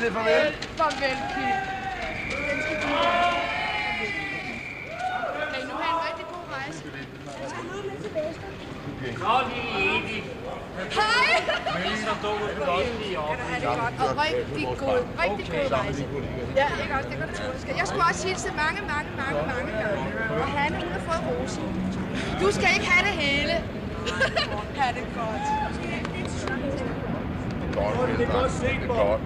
det farvel. Farvel, Kim. Kan I nu have en rigtig god rejse? Jeg skal møde med tilbage. Nå, lige Edith. Hej! Men så dukker du også lige op. Er det godt? Og rigtig god rejse. Ja, ikke også? Det kan du tro, jeg skal. Jeg skulle også hilse mange gange. Og Hanne, hun har fået rosen. Du skal ikke have det hele. Ha' det godt. Det er godt set, Bob.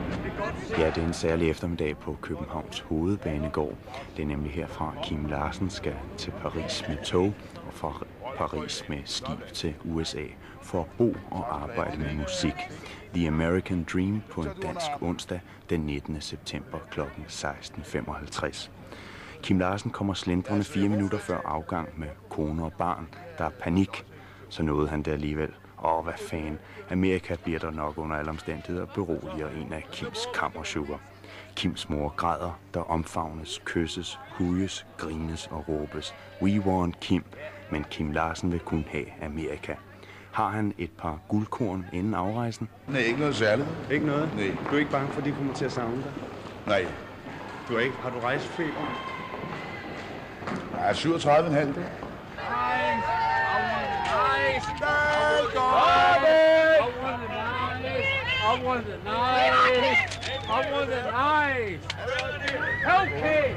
Ja, det er en særlig eftermiddag på Københavns Hovedbanegård. Det er nemlig herfra, Kim Larsen skal til Paris med tog, og fra Paris med skib til USA for at bo og arbejde med musik. The American Dream på en dansk onsdag den 19. september kl. 16:55. Kim Larsen kommer slendrende 4 minutter før afgang med kone og barn. Der er panik, så nåede han det alligevel. Hvad fanden. Amerika bliver der nok under alle omstændigheder beroliger en af Kims kammersugar. Kims mor græder, der omfavnes, kysses, hujes, grines og råbes. We want Kim, men Kim Larsen vil kun have Amerika. Har han et par guldkorn inden afrejsen? Nej, ikke noget særligt. Ikke noget? Nej. Du er ikke bange for, at de kommer til at savne dig? Nej. Har du rejsefeber? Nej, 37,5. I want the nice. Okay.